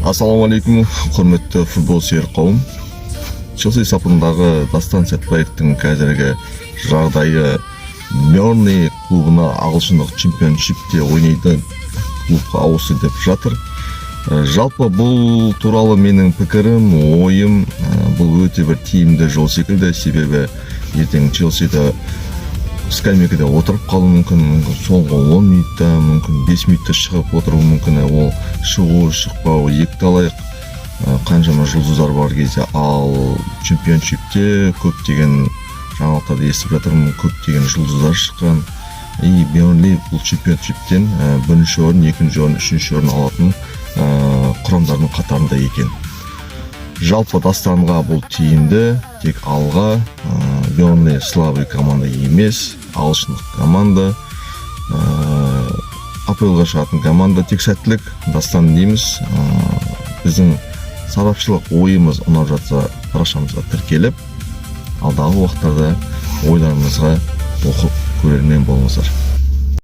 Ассалаумағалейкум, құрметті футбол сүйер қауым. Челси сапындағы Дастан Сәтбаевтың қазіргі жағдайы Бернли клубына ағылшындық чемпионшипте ойнайтын клубқа ауысты деп жатыр. Жалпы бұл туралы менің пікірім, ойым, бұл өте бір тиімді жол секілді, себебі ертең Челсиді скамейкада отырып қалу мүмкін, соңғы 10 минутта, мүмкін 5 минутта шығып отыру мүмкін, ол шығу, шықпау екіталай қаншама жұлдыздар бар кезде, ал чемпионшипте көптеген жаңалықтарды естіп жатырмын, көптеген жұлдыздар шыққан, и Бернли бұл чемпионшиптен бірінші орын, екінші орын, үшінші орын алатын құрамдардың қатарында екен. Жалпы Дастанға бұл тиімді, тек алға. Бернли слабый команда емес, ағылшындық команда, АПЛ-ға шығатын команда, тек сәттілік. Дастан дейміз. Біздің сарапшылық ойымыз ұнап жатса, парақшамызға тіркеліп, алдағы уақыттарда ойларымызға оқып көрермен болыңыздар.